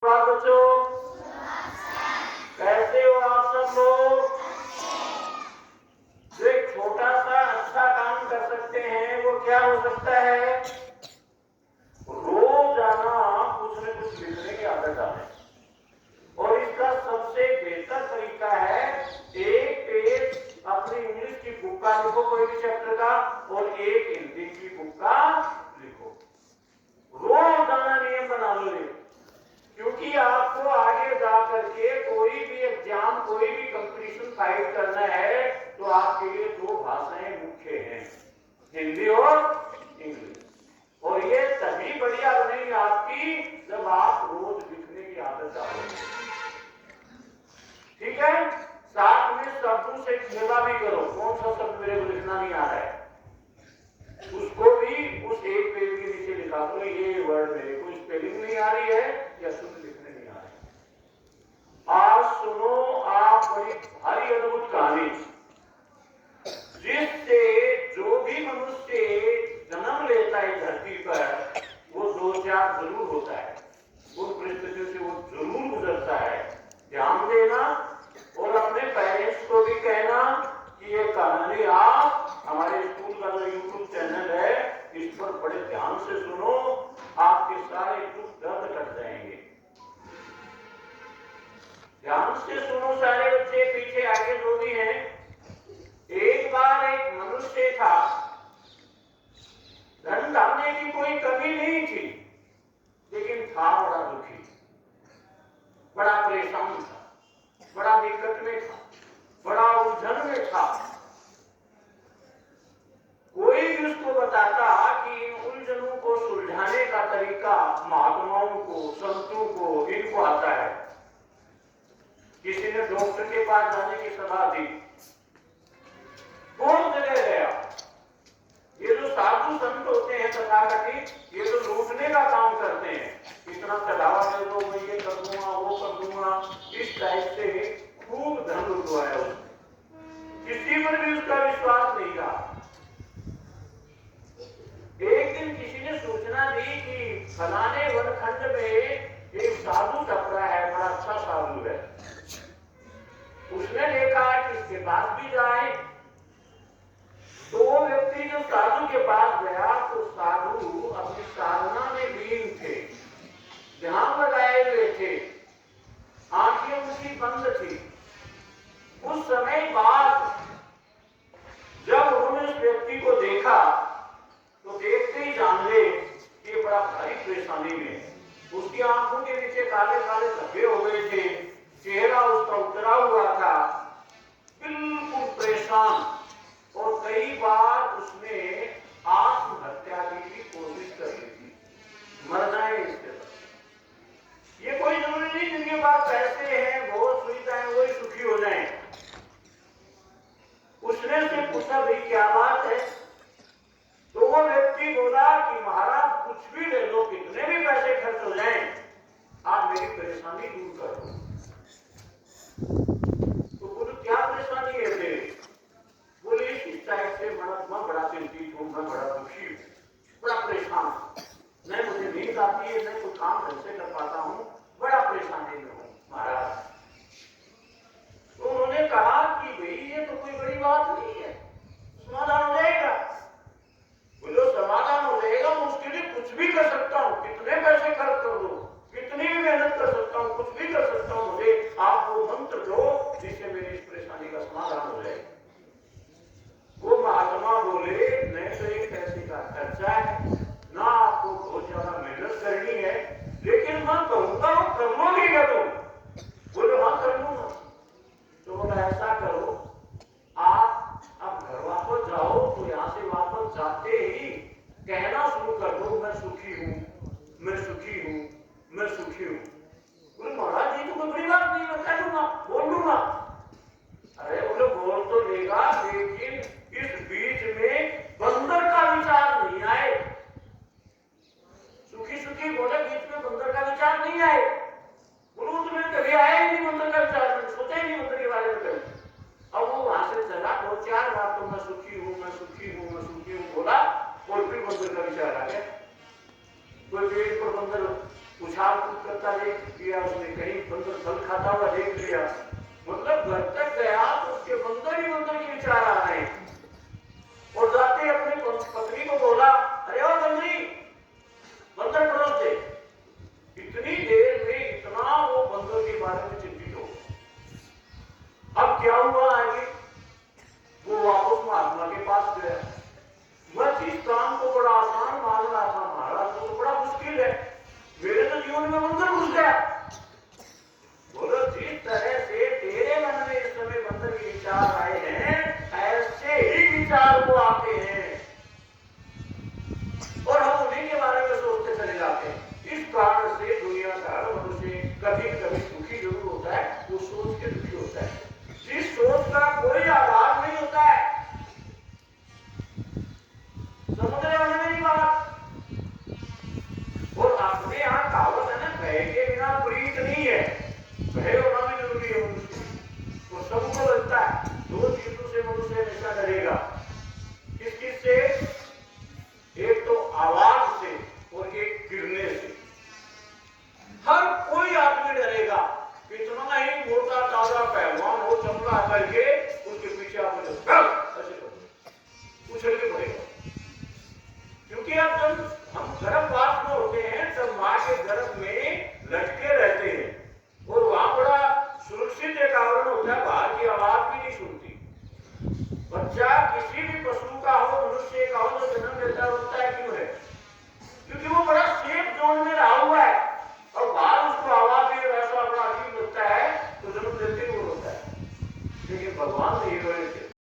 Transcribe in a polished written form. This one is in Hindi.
बच्चों, कैसे हो आप सब लोग? जो एक छोटा सा अच्छा काम कर सकते हैं वो क्या हो सकता है? रोजाना कुछ न कुछ लिखने की आदत डालें। और इसका सबसे बेहतर तरीका है एक पेज अपनी इंग्लिश की बुक का लिखो, कोई भी चैप्टर का, और एक हिंदी की बुक का लिखो। रोजाना नियम बना लो ये, क्योंकि आपको आगे जा करके कोई भी एग्जाम, कोई भी कंपटीशन फाइट करना है तो आपके लिए दो भाषाएं मुख्य हैं, हिंदी और इंग्लिश। और ये तभी बढ़िया बनेगी आपकी जब आप रोज लिखने की आदत डालोगे। ठीक है? साथ में शब्दों से खेला भी करो। कौन सा शब्द मेरे को लिखना नहीं आ रहा है उसको भी उस एक पेज के नीचे लिखा दो। ये वर्ड मेरे को स्पेलिंग नहीं आ रही है या शुद्ध लिखने नहीं आ रही है। आज सुनो आप बड़ी भारी अद्भुत कहानी, जिससे जो भी मनुष्य जन्म लेता है धरती पर वो दो चार जरूर होता है, उन परिस्थितियों से वो जरूर गुजरता है। ध्यान देना और अपने पेरेंट्स को भी कहना कि ये कहानी आप हमारे स्कूल का जो यूट्यूब चैनल है इस पर बड़े ध्यान से सुनो, आपके सारे दुख दर्द कट जाएंगे। ध्यान से सुनो सारे बच्चे, पीछे आगे जो भी हैं। एक बार एक मनुष्य था, धन धान्य की कोई कमी नहीं थी, लेकिन था बड़ा दुखी, बड़ा परेशान था, बड़ा दिक्कत में था, बड़ा उलझन में था। कोई भी उसको बताता कि इन उलझनों को सुलझाने का तरीका महात्माओं को, संतों को, इनको आता है। किसी ने डॉक्टर के पास जाने की सलाह दी, कौन जगह गया? ये जो साधु संत होते हैं तथाकथित, ये तो लूटने का काम करते हैं। इतना चढ़ावा दे दो, मैं ये कर दूंगा, वो कर दूंगा, इस टाइप से खूब धन लुटवाया उसने। किसी पर भी उसका विश्वास नहीं रहा। एक दिन किसी ने सूचना दी कि फलाने वनखंड में एक साधु टपरा है, बड़ा अच्छा साधु है। उसने देखा कि इसके पास भी जाए। तो वो व्यक्ति जो साधु के पास गया तो साधु अपनी साधना में लीन थे, ध्यान लगाए हुए थे, आंखें उनकी बंद थी। उस समय बाद जब उन्होंने उस व्यक्ति को देखा तो देखते ही जान ले कि बड़ा भारी परेशानी में। उसकी आंखों के नीचे काले काले धब्बे हो गए थे, चेहरा उसका उतरा हुआ था, बिल्कुल परेशान। और कई बार उसने आत्महत्या की भी कोशिश कर ली थी, मर जाए इसके बाद। ये कोई जरूरी नहीं जिनके पास पैसे हैं, बहुत सुविधाएं, वही सुखी हो जाएं। उसने से पूछा, भाई क्या बात है? तो वो व्यक्ति बोला कि महाराज कुछ भी ले लो, कितने भी पैसे खर्च हो जाएं, आप मेरी परेशानी दूर कर दो। तो बोलो क्या परेशानी है तेरी? बोले इस टाइप से मैं बड़ा चिंतित हूं, मैं बड़ा दुखी हूं, बड़ा परेशान हूं, न मुझे नींद आती है, न कोई काम ढंग से कर पाता हूं, बड़ा परेशानी में हूं महाराज। तो उन्होंने कहा कि भाई ये तो कोई बड़ी बात नहीं है, समाधान हो जाएगा। बोलो समाधान हो जाएगा, मैं उसके लिए कुछ भी कर सकता हूँ, कितने पैसे खर्च कर दो, कितनी भी मेहनत कर सकता हूँ, कुछ भी कर सकता हूँ, मुझे आप वो मंत्र दो जिससे मेरी इस परेशानी का समाधान हो जाए। वो महात्मा बोले, नहीं तो एक पैसे का खर्चा है, ना आपको बहुत ज्यादा मेहनत करनी है, लेकिन मैं कहूंगा कर लोगे क्या तुम? बोले हाँ कर लूंगा। तो बोला ऐसा करो, आप अब घर वापस जाओ तो यहाँ से वापस जाते ही कहना शुरू कर दो, मैं सुखी हूँ, मैं सुखी हूँ, मैं सुखी हूँ। बोले महाराज जी तो कोई बड़ी बात नहीं, मैं कह दूंगा, बोल दूंगा। अरे बोले बोल तो देगा, लेकिन इस बीच में बंदर का विचार नहीं आए। सुखी सुखी बोले, बीच में बंदर का विचार नहीं आए। बोलो तो मैंने कभी आया ही नहीं बंदर का विचार, मैंने सोचा ही नहीं बंदर के बारे में कभी। अब वो वहां से चला, दो चार बार तो मैं सुखी हूँ, मैं सुखी हूँ, मैं सुखी हूँ बोला, और फिर बंदर का विचार आ गया। कोई पेड़ पर बंदर उछाल कूद करता देख लिया उसने, कहीं बंदर फल खाता हुआ देख लिया, मतलब घर तक गया तो उसके बंदर ही बंदर के विचार आ रहे हैं। और जाते अपनी पत्नी को बोला, अरे ओ बंदरी, बंदर पड़ोस दे। इतनी देर में इतना वो बंदर के बारे में चिंतित हो। अब क्या हुआ आगे, वो वापस महात्मा के पास गया। वह चीज काम को बड़ा आसान मान रहा था, महाराज तो बड़ा मुश्किल है, मेरे तो जीवन में बंदर घुस गया। बोलो जिस तरह से तेरे मन में इस समय बंदर के विचार आए हैं, ऐसे ही विचार वो आते हैं और हम उन्हीं के बारे में सोचते चले जाते हैं। इस कारण से दुनियादार मनुष्य कभी कभी दुखी जरूर होता है, वो सोच के दुखी होता है जिस सोच का कोई आधार नहीं होता है। समझ रहे हो मेरी बात? और अपने यहाँ कहावत है ना, भय के बिना प्रीत नहीं है। भय होना भी जरूरी है मनुष्य को। सबको लगता है दो चीजों से मनुष्य हमेशा डरेगा। किस चीज से? एक तो आवाज से और एक गिरने से। हर कोई आदमी डरेगा, कितना ही मोटा ताजा पहलवान हो, चमड़ा करके उसके पीछे आप ऐसे उछल के पड़ेगा। क्योंकि अब जब हम गर्भपात